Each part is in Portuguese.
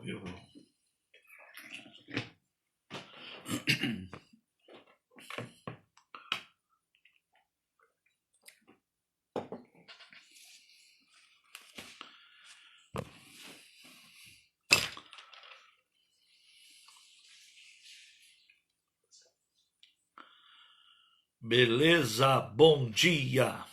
vivo. Beleza, bom dia.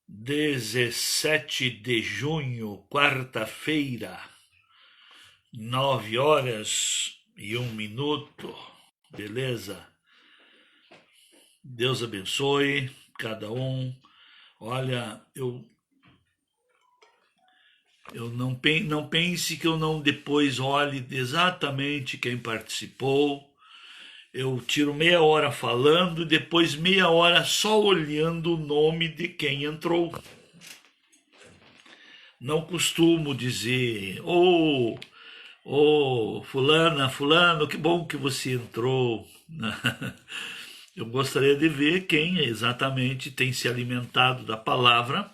17 de junho, quarta-feira, 9h01. Beleza? Deus abençoe cada um. Olha, eu não pense que eu não depois olhe exatamente quem participou. Eu tiro meia hora falando e depois meia hora só olhando o nome de quem entrou. Não costumo dizer, fulano, que bom que você entrou. Eu gostaria de ver quem exatamente tem se alimentado da palavra,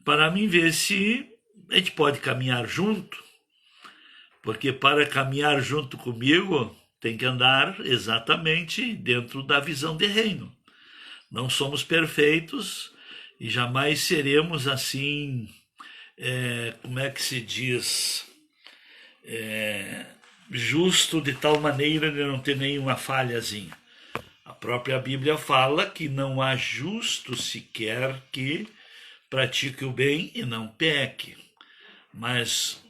para mim ver se a gente pode caminhar junto, porque para caminhar junto comigo tem que andar exatamente dentro da visão de reino. Não somos perfeitos e jamais seremos assim, como é que se diz, justo de tal maneira de não ter nenhuma falhazinha. A própria Bíblia fala que não há justo sequer que pratique o bem e não peque. Mas,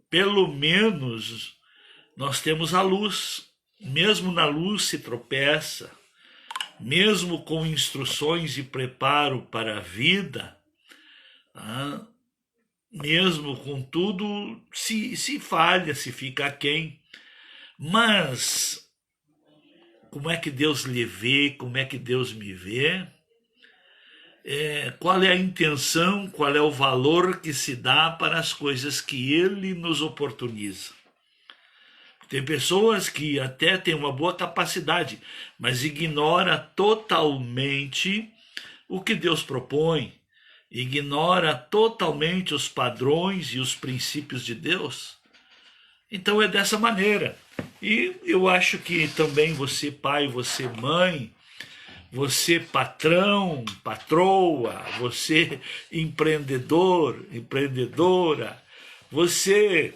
pelo menos, nós temos a luz. Mesmo na luz se tropeça. Mesmo com instruções e preparo para a vida, mesmo com tudo, se falha, se fica aquém. Mas, como é que Deus lhe vê, como é que Deus me vê? Qual é a intenção, qual é o valor que se dá para as coisas que Ele nos oportuniza? Tem pessoas que até têm uma boa capacidade, mas ignora totalmente o que Deus propõe, ignora totalmente os padrões e os princípios de Deus. Então é dessa maneira. E eu acho que também você pai, você mãe, você patrão, patroa, você empreendedor, empreendedora, você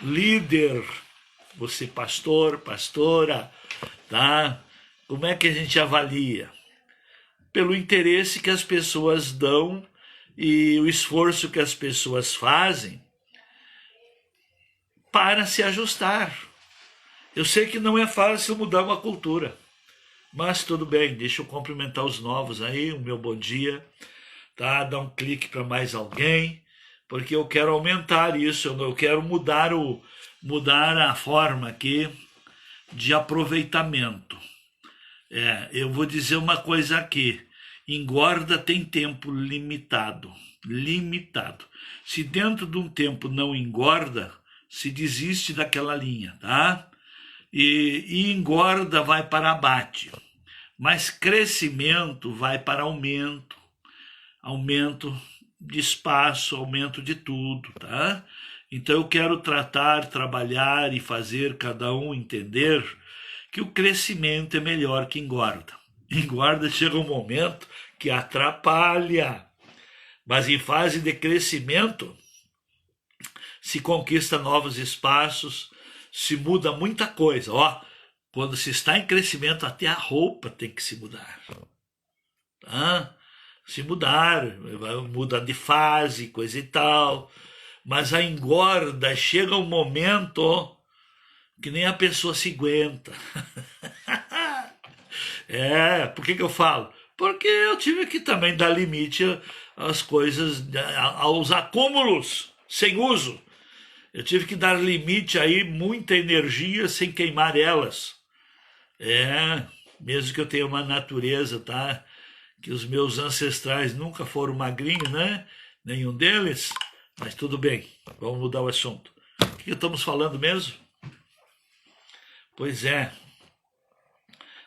líder, você pastor, pastora, tá? Como é que a gente avalia? Pelo interesse que as pessoas dão e o esforço que as pessoas fazem para se ajustar. Eu sei que não é fácil mudar uma cultura, mas tudo bem, deixa eu cumprimentar os novos aí, o meu bom dia, tá? Dá um clique para mais alguém, porque eu quero aumentar isso, eu quero mudar a forma aqui de aproveitamento. Eu vou dizer uma coisa aqui, engorda tem tempo limitado. Se dentro de um tempo não engorda, se desiste daquela linha, tá? E engorda vai para abate, mas crescimento vai para aumento de espaço, aumento de tudo, tá? Então eu quero trabalhar e fazer cada um entender que o crescimento é melhor que engorda. Engorda chega um momento que atrapalha, mas em fase de crescimento se conquista novos espaços, se muda muita coisa. Quando se está em crescimento, até a roupa tem que se mudar. Tá? Se mudar, muda de fase, coisa e tal. Mas a engorda chega um momento que nem a pessoa se aguenta. Por que eu falo? Porque eu tive que também dar limite às coisas, aos acúmulos sem uso. Eu tive que dar limite aí, muita energia sem queimar elas. Mesmo que eu tenha uma natureza, tá? Que os meus ancestrais nunca foram magrinhos, né? Nenhum deles. Mas tudo bem, vamos mudar o assunto. O que estamos falando mesmo? Pois é,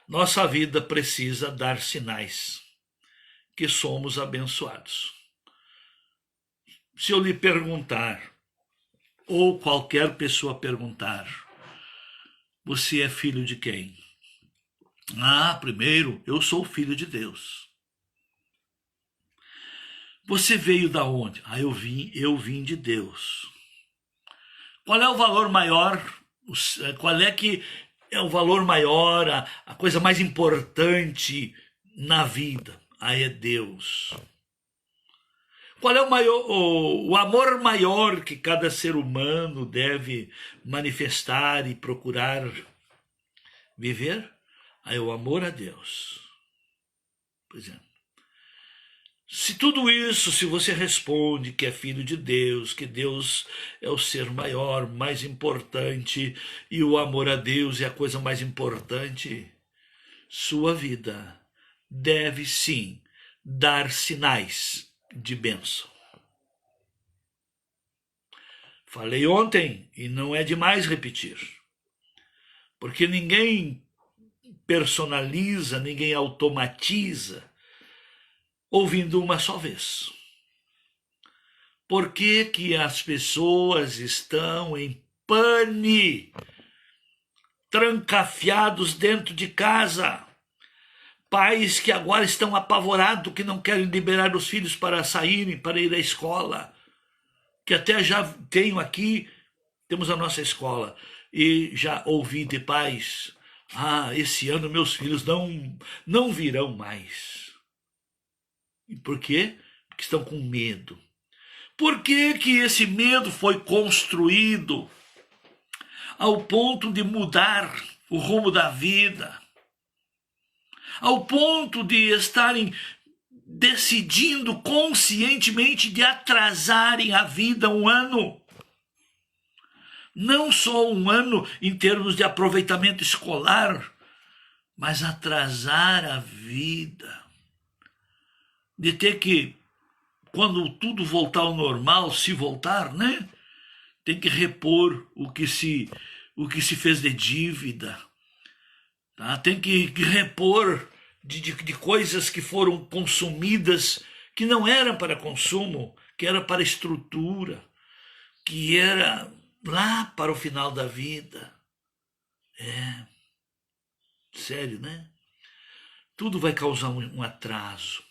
nossa vida precisa dar sinais que somos abençoados. se eu lhe perguntar, ou qualquer pessoa perguntar, você é filho de quem? Primeiro, eu sou filho de Deus. Você veio da onde? Eu vim de Deus. Qual é o valor maior? Qual é que é o valor maior, a coisa mais importante na vida? É Deus. Qual é o amor maior que cada ser humano deve manifestar e procurar viver? É o amor a Deus. Pois é. Se tudo isso, se você responde que é filho de Deus, que Deus é o ser maior, mais importante, e o amor a Deus é a coisa mais importante, sua vida deve sim dar sinais de bênção. Falei ontem e não é demais repetir, porque ninguém personaliza, ninguém automatiza ouvindo uma só vez. Por que que as pessoas estão em pane, trancafiados dentro de casa? Pais que agora estão apavorados, que não querem liberar os filhos para saírem, para ir à escola. Que até já tenho aqui, temos a nossa escola, e já ouvi de pais, esse ano meus filhos não virão mais. E por quê? Porque estão com medo. Por que que esse medo foi construído ao ponto de mudar o rumo da vida? Ao ponto de estarem decidindo conscientemente de atrasarem a vida um ano. Não só um ano em termos de aproveitamento escolar, mas atrasar a vida. De ter que, quando tudo voltar ao normal, se voltar, né? Tem que repor o que se fez de dívida. Tá? Tem que repor de coisas que foram consumidas, que não eram para consumo, que era para estrutura, que era lá para o final da vida. Sério, né? Tudo vai causar um atraso.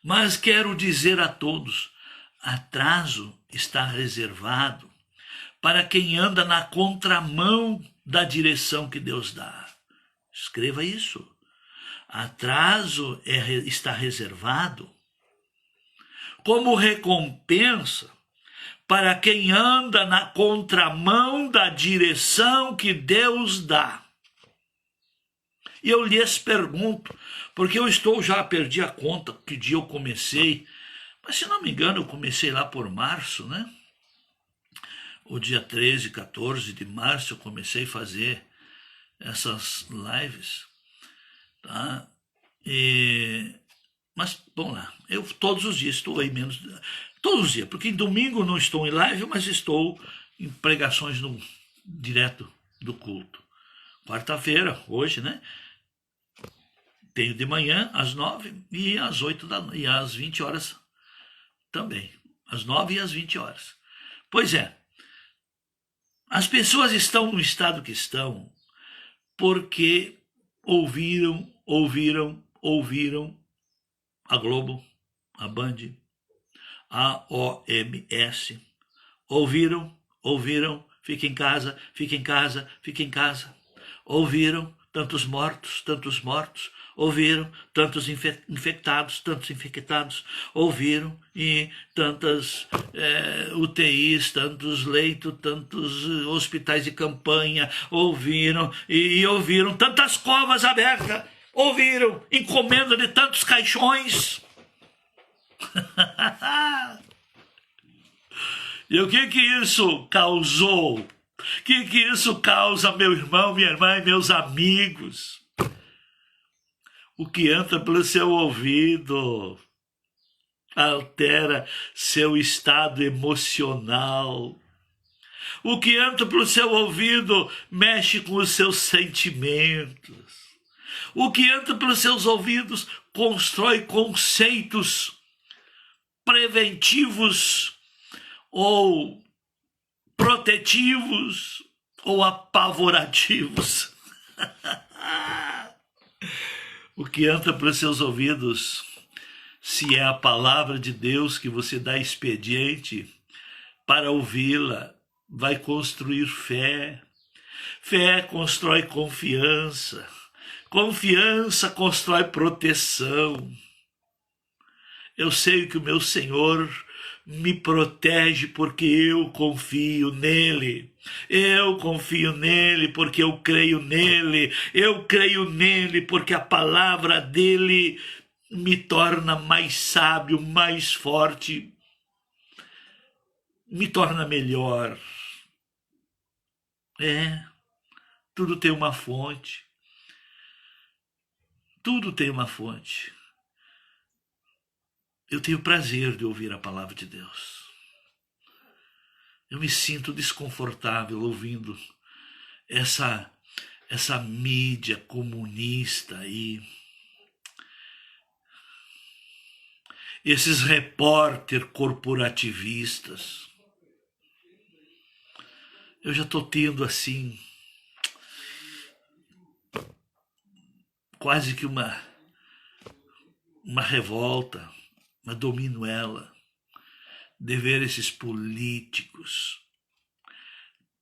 Mas quero dizer a todos, atraso está reservado para quem anda na contramão da direção que Deus dá. Escreva isso. Atraso está reservado como recompensa para quem anda na contramão da direção que Deus dá. E eu lhes pergunto, porque eu já perdi a conta que dia eu comecei, mas se não me engano eu comecei lá por março, né? O dia 13, 14 de março eu comecei a fazer essas lives, tá? Mas, vamos lá, eu todos os dias estou aí todos os dias, porque em domingo não estou em live, mas estou em pregações direto do culto. Quarta-feira, hoje, né? Tenho de manhã às 9 e às 20 horas também. Às 9 e às 20 horas. Pois é, as pessoas estão no estado que estão porque ouviram a Globo, a Band, a OMS. Ouviram, fique em casa. Ouviram tantos mortos. Ouviram tantos infectados, ouviram e tantas UTIs, tantos leitos, tantos hospitais de campanha, ouviram tantas covas abertas, ouviram encomenda de tantos caixões. E o que isso causou? O que isso causa, meu irmão, minha irmã e meus amigos? O que entra pelo seu ouvido altera seu estado emocional. O que entra pelo seu ouvido mexe com os seus sentimentos. O que entra pelos seus ouvidos constrói conceitos preventivos ou protetivos, ou apavorativos. O que entra para os seus ouvidos, se é a palavra de Deus que você dá expediente para ouvi-la, vai construir fé. Fé constrói confiança. Confiança constrói proteção. Eu sei que o meu Senhor me protege porque eu confio nele. Eu confio nele porque eu creio nele. Eu creio nele porque a palavra dele me torna mais sábio, mais forte, me torna melhor. Tudo tem uma fonte. Tudo tem uma fonte. Eu tenho prazer de ouvir a palavra de Deus. Eu me sinto desconfortável ouvindo essa mídia comunista aí, esses repórter corporativistas. Eu já estou tendo assim quase que uma revolta, mas domino ela, de ver esses políticos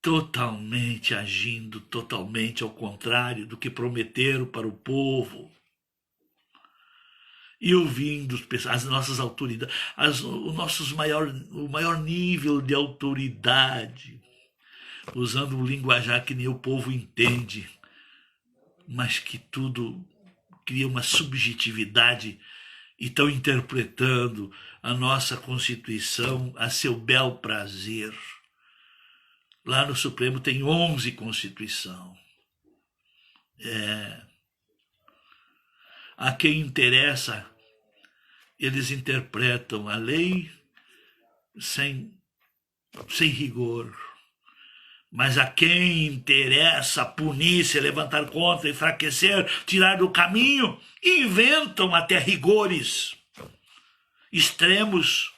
totalmente agindo totalmente ao contrário do que prometeram para o povo. E ouvindo as nossas autoridades, o maior nível de autoridade, usando um linguajar que nem o povo entende, mas que tudo cria uma subjetividade e estão interpretando a nossa Constituição a seu bel prazer. Lá no Supremo tem 11 Constituição. A quem interessa, eles interpretam a lei sem rigor. Mas a quem interessa punir, se levantar contra, enfraquecer, tirar do caminho, inventam até rigores extremos,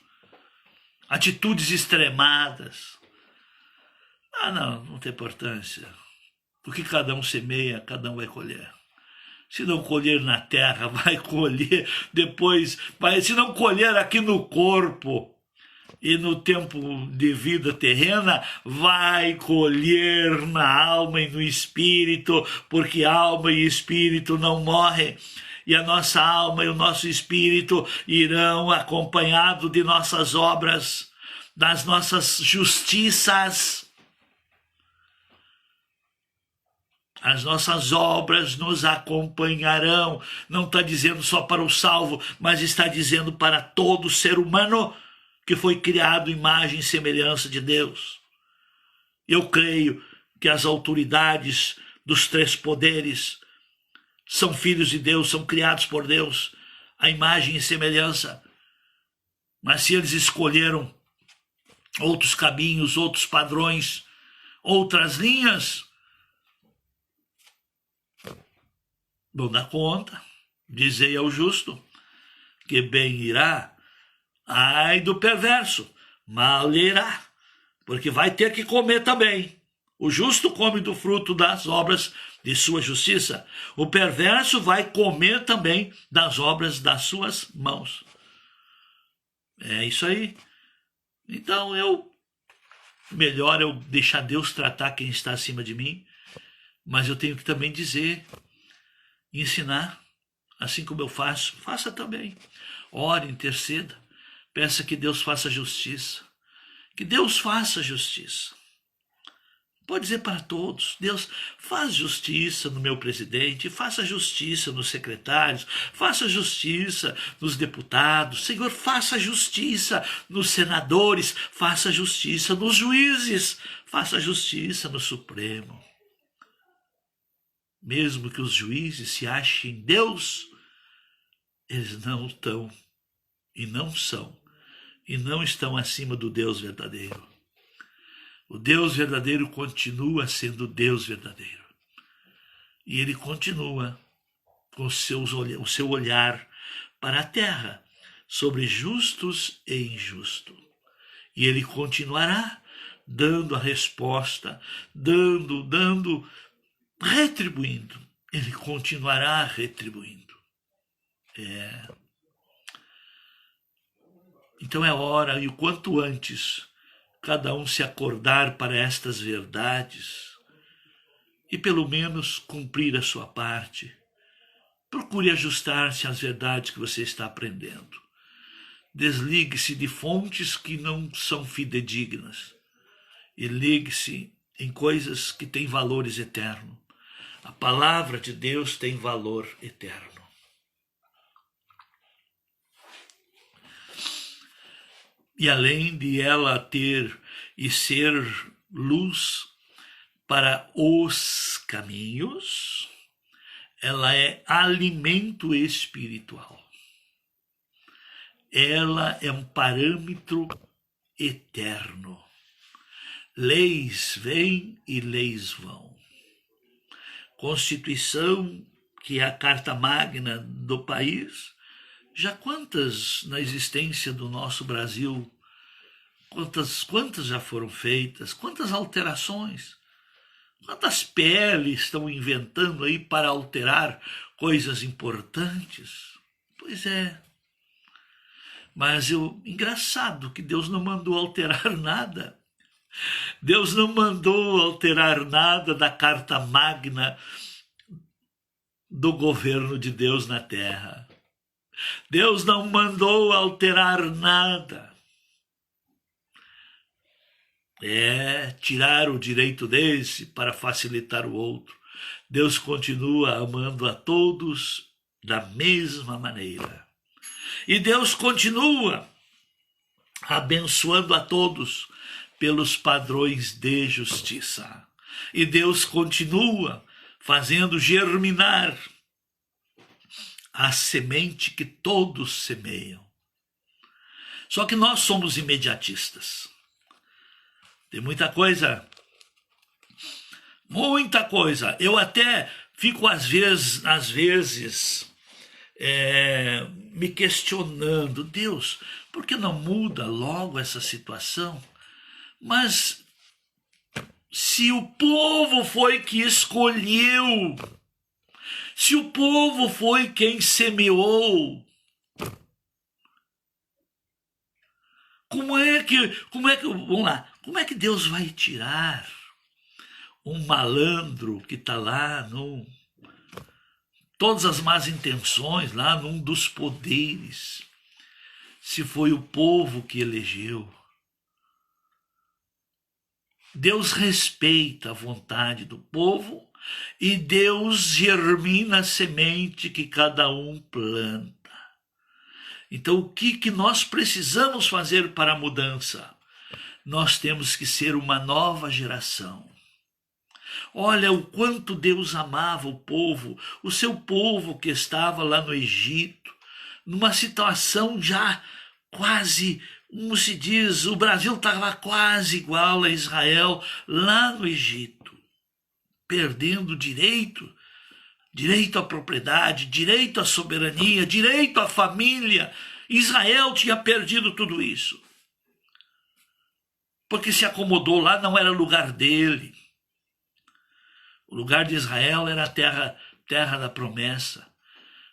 atitudes extremadas. Não tem importância. O que cada um semeia, cada um vai colher. Se não colher na terra, vai colher depois. Se não colher aqui no corpo e no tempo de vida terrena, vai colher na alma e no espírito, porque alma e espírito não morrem. E a nossa alma e o nosso espírito irão acompanhados de nossas obras, das nossas justiças. As nossas obras nos acompanharão. Não está dizendo só para o salvo, mas está dizendo para todo ser humano que foi criado imagem e semelhança de Deus. Eu creio que as autoridades dos 3 poderes são filhos de Deus, são criados por Deus, a imagem e semelhança. Mas se eles escolheram outros caminhos, outros padrões, outras linhas, vão dar conta. Dizei ao justo que bem irá, ai do perverso, mal lhe irá, porque vai ter que comer também. O justo come do fruto das obras de sua justiça. O perverso vai comer também das obras das suas mãos. É isso aí. Então melhor eu deixar Deus tratar quem está acima de mim, mas eu tenho que também dizer, ensinar, assim como eu faço, faça também. Ore, interceda, peça que Deus faça justiça. Que Deus faça justiça. Pode dizer para todos, Deus, faz justiça no meu presidente, faça justiça nos secretários, faça justiça nos deputados, Senhor, faça justiça nos senadores, faça justiça nos juízes, faça justiça no Supremo. Mesmo que os juízes se achem Deus, eles não estão e não são e não estão acima do Deus verdadeiro. O Deus verdadeiro continua sendo Deus verdadeiro. E ele continua com o seu olhar para a terra, sobre justos e injustos. E ele continuará dando a resposta, retribuindo. Ele continuará retribuindo. Então é hora, e o quanto antes, cada um se acordar para estas verdades e pelo menos cumprir a sua parte. Procure ajustar-se às verdades que você está aprendendo. Desligue-se de fontes que não são fidedignas e ligue-se em coisas que têm valores eternos. A palavra de Deus tem valor eterno. E além de ela ter e ser luz para os caminhos, ela é alimento espiritual. Ela é um parâmetro eterno. Leis vêm e leis vão. Constituição, que é a carta magna do país, já quantas na existência do nosso Brasil, quantas já foram feitas, quantas alterações, quantas peles estão inventando aí para alterar coisas importantes? Pois é. Mas engraçado que Deus não mandou alterar nada. Deus não mandou alterar nada da carta magna do governo de Deus na terra. Deus não mandou alterar nada. Tirar o direito desse para facilitar o outro. Deus continua amando a todos da mesma maneira. E Deus continua abençoando a todos pelos padrões de justiça. E Deus continua fazendo germinar a semente que todos semeiam. Só que nós somos imediatistas. Tem muita coisa. Eu até fico às vezes me questionando, Deus, por que não muda logo essa situação? Mas se o povo foi que escolheu, se o povo foi quem semeou, como é que Deus vai tirar um malandro que está lá, todas as más intenções, lá num dos poderes, se foi o povo que elegeu? Deus respeita a vontade do povo e Deus germina a semente que cada um planta. Então, o que nós precisamos fazer para a mudança? Nós temos que ser uma nova geração. Olha o quanto Deus amava o seu povo que estava lá no Egito, numa situação já quase, como se diz, o Brasil estava quase igual a Israel lá no Egito, perdendo direito à propriedade, direito à soberania, direito à família. Israel tinha perdido tudo isso, porque se acomodou lá, não era lugar dele. O lugar de Israel era a terra da promessa.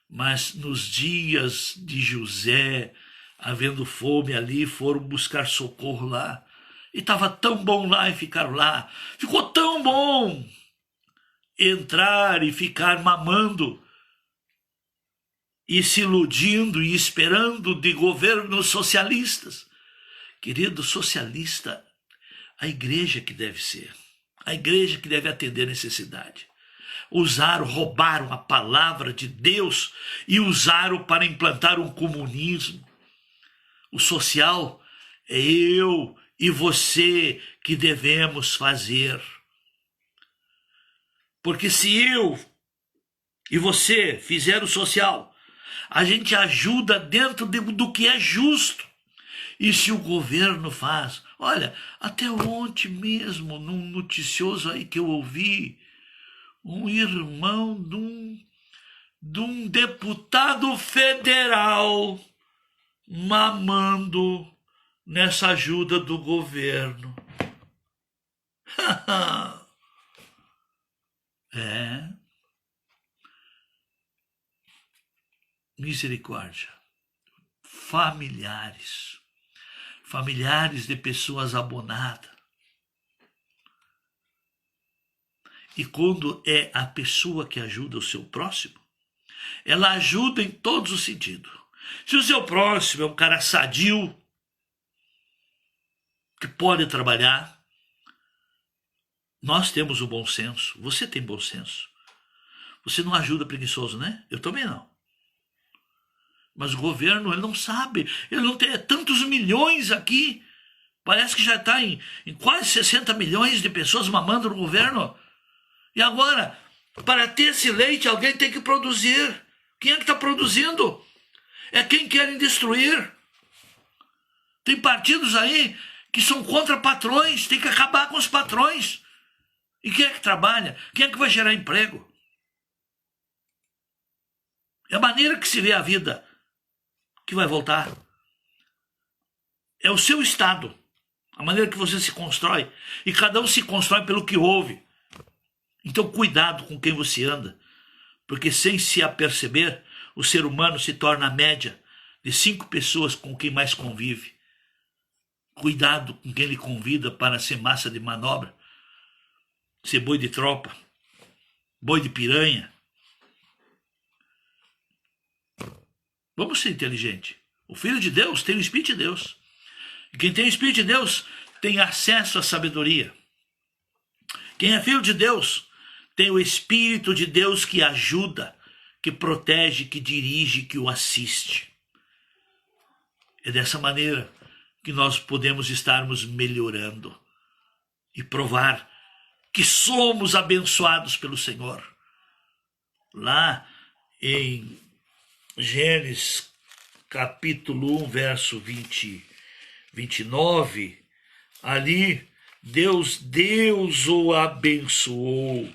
Mas nos dias de José, havendo fome ali, foram buscar socorro lá. E estava tão bom lá e ficaram lá. Ficou tão bom entrar e ficar mamando e se iludindo e esperando de governos socialistas. Querido, socialista, a igreja que deve ser. A igreja que deve atender a necessidade. Roubaram a palavra de Deus e usaram para implantar um comunismo. O social é eu e você que devemos fazer. Porque se eu e você fizer o social, a gente ajuda dentro do que é justo. E se o governo faz... Olha, até ontem mesmo, num noticioso aí que eu ouvi, um irmão de um deputado federal mamando nessa ajuda do governo. É. Misericórdia. Familiares de pessoas abonadas. E quando é a pessoa que ajuda o seu próximo, ela ajuda em todos os sentidos. Se o seu próximo é um cara sadio, que pode trabalhar, nós temos o bom senso, você tem bom senso. Você não ajuda preguiçoso, né? Eu também não. Mas o governo, ele não sabe, ele não tem tantos milhões aqui. Parece que já está em quase 60 milhões de pessoas mamando no governo. E agora, para ter esse leite, alguém tem que produzir. Quem é que está produzindo? É quem querem destruir. Tem partidos aí que são contra patrões, tem que acabar com os patrões. E quem é que trabalha? Quem é que vai gerar emprego? É a maneira que se vê a vida que vai voltar. É o seu estado, a maneira que você se constrói. E cada um se constrói pelo que ouve. Então cuidado com quem você anda, porque sem se aperceber, o ser humano se torna a média de 5 pessoas com quem mais convive. Cuidado com quem lhe convida para ser massa de manobra, ser boi de tropa, boi de piranha. Vamos ser inteligentes. O Filho de Deus tem o Espírito de Deus. E quem tem o Espírito de Deus tem acesso à sabedoria. Quem é filho de Deus tem o Espírito de Deus que ajuda, que protege, que dirige, que o assiste. É dessa maneira que nós podemos estarmos melhorando e provar que somos abençoados pelo Senhor. Lá em Gênesis capítulo 1, verso 29, ali Deus o abençoou.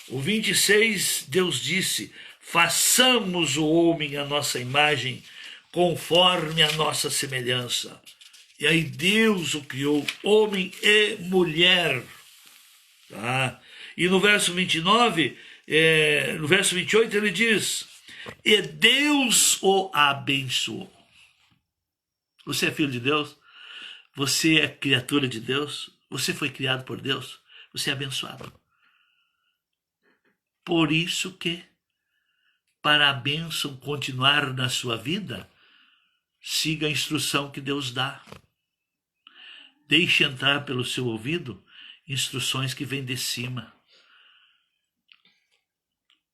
O 26, Deus disse: façamos o homem à nossa imagem, conforme a nossa semelhança. E aí Deus o criou, homem e mulher. Tá? E no verso 29, no verso 28, ele diz: e Deus o abençoou. Você é filho de Deus? Você é criatura de Deus? Você foi criado por Deus? Você é abençoado. Por isso que, para a bênção continuar na sua vida, siga a instrução que Deus dá. Deixe entrar pelo seu ouvido instruções que vêm de cima.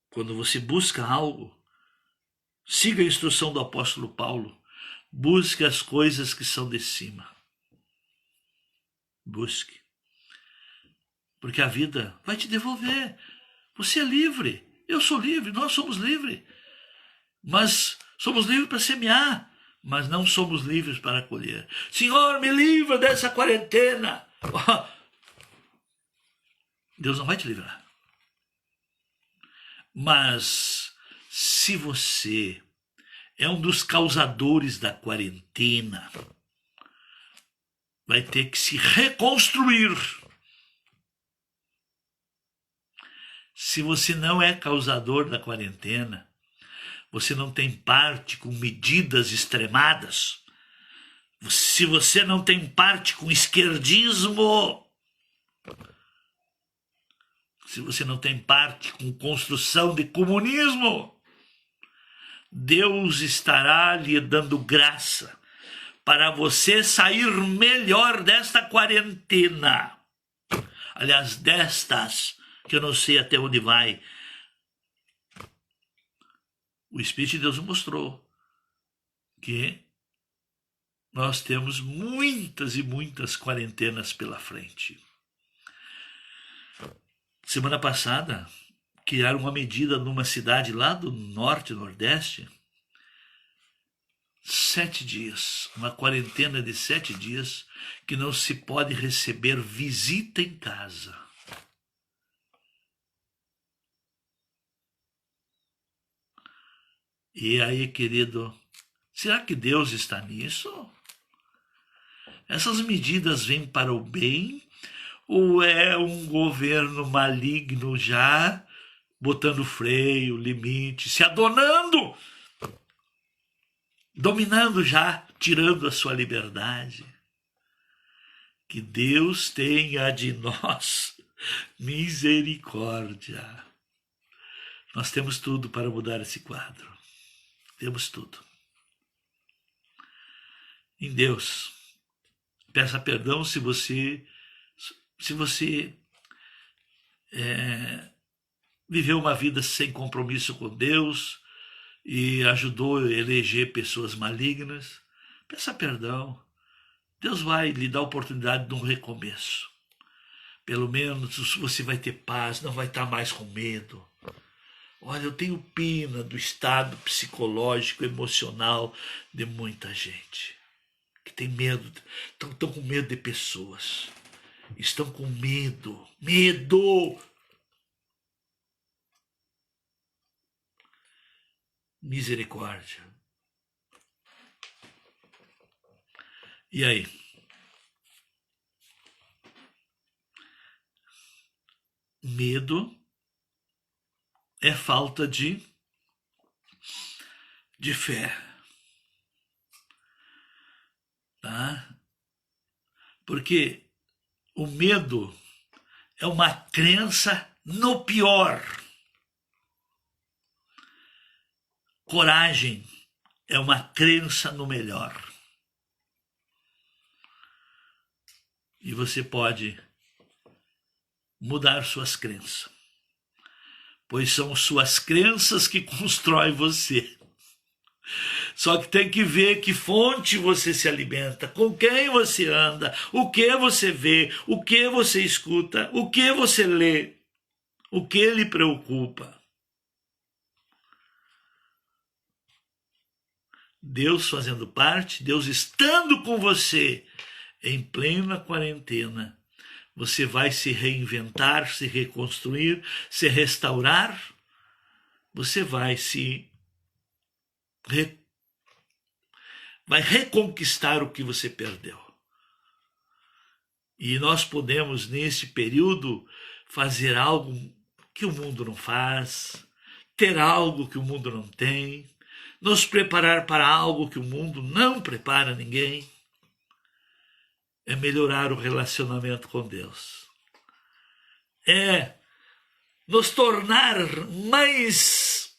Quando você busca algo, siga a instrução do apóstolo Paulo. Busque as coisas que são de cima. Busque. Porque a vida vai te devolver. Você é livre. Eu sou livre. Nós somos livres. Mas somos livres para semear. Mas não somos livres para colher. Senhor, me livra dessa quarentena. Deus não vai te livrar. Mas se você é um dos causadores da quarentena, vai ter que se reconstruir. Se você não é causador da quarentena, você não tem parte com medidas extremadas, se você não tem parte com esquerdismo, se você não tem parte com construção de comunismo, Deus estará lhe dando graça para você sair melhor desta quarentena. Aliás, destas, que eu não sei até onde vai. O Espírito de Deus mostrou que nós temos muitas e muitas quarentenas pela frente. Semana passada, criaram uma medida numa cidade lá do norte, nordeste, 7 dias, uma quarentena de 7 dias, que não se pode receber visita em casa. E aí, querido, será que Deus está nisso? Essas medidas vêm para o bem ou é um governo maligno já botando freio, limite, se adonando, dominando já, tirando a sua liberdade? Que Deus tenha de nós misericórdia. Nós temos tudo para mudar esse quadro. Temos tudo. Em Deus, peça perdão se você viveu uma vida sem compromisso com Deus e ajudou a eleger pessoas malignas. Peça perdão. Deus vai lhe dar a oportunidade de um recomeço. Pelo menos você vai ter paz, não vai estar mais com medo. Olha, eu tenho pena do estado psicológico, emocional de muita gente que tem medo, estão com medo de pessoas. Estão com medo. Misericórdia. E aí? Medo é falta de fé. Tá? Porque o medo é uma crença no pior. Coragem é uma crença no melhor. E você pode mudar suas crenças, pois são suas crenças que constroem você. Só que tem que ver que fonte você se alimenta, com quem você anda, o que você vê, o que você escuta, o que você lê, o que lhe preocupa. Deus fazendo parte, Deus estando com você em plena quarentena, você vai se reinventar, se reconstruir, se restaurar, você vai vai reconquistar o que você perdeu. E nós podemos, nesse período, fazer algo que o mundo não faz, ter algo que o mundo não tem, nos preparar para algo que o mundo não prepara ninguém. É melhorar o relacionamento com Deus. É nos tornar mais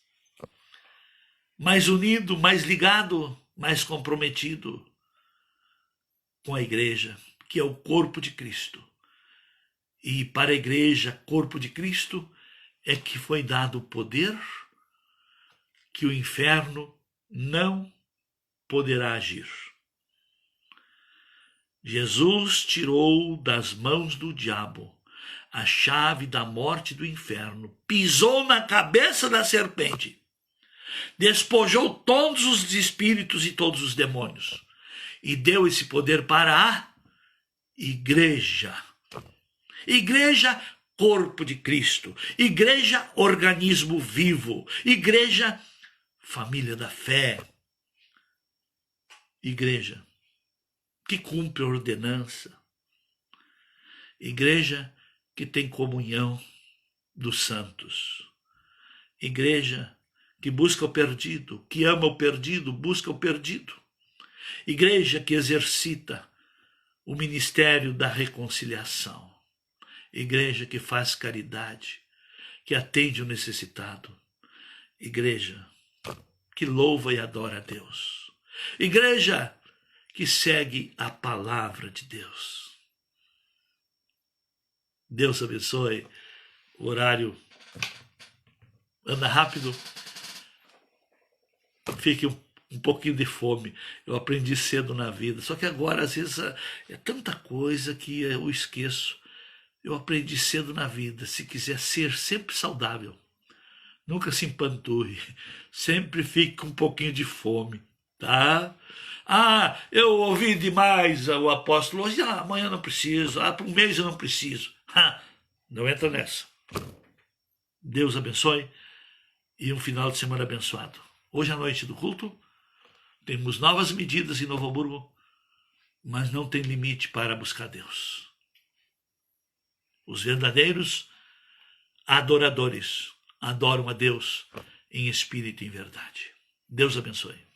unido, mais ligado, mais comprometido com a igreja, que é o corpo de Cristo. E para a igreja, corpo de Cristo, é que foi dado o poder que o inferno não poderá agir. Jesus tirou das mãos do diabo a chave da morte e do inferno, pisou na cabeça da serpente, despojou todos os espíritos e todos os demônios e deu esse poder para a igreja. Igreja, corpo de Cristo. Igreja, organismo vivo. Igreja, família da fé. Igreja que cumpre a ordenança. Igreja que tem comunhão dos santos. Igreja que busca o perdido, que ama o perdido, busca o perdido. Igreja que exercita o ministério da reconciliação. Igreja que faz caridade, que atende o necessitado. Igreja que louva e adora a Deus. Igreja que segue a palavra de Deus. Deus abençoe. O horário anda rápido. Fique um pouquinho de fome. Eu aprendi cedo na vida. Só que agora, às vezes, é tanta coisa que eu esqueço. Eu aprendi cedo na vida. Se quiser ser sempre saudável, nunca se empanturre. Sempre fique com um pouquinho de fome, tá? Ah, eu ouvi demais o apóstolo hoje. Amanhã não preciso. Por um mês eu não preciso. Não entra nessa. Deus abençoe e um final de semana abençoado. Hoje à noite do culto, temos novas medidas em Novo Hamburgo mas não tem limite para buscar Deus. Os verdadeiros adoradores adoram a Deus em espírito e em verdade. Deus abençoe.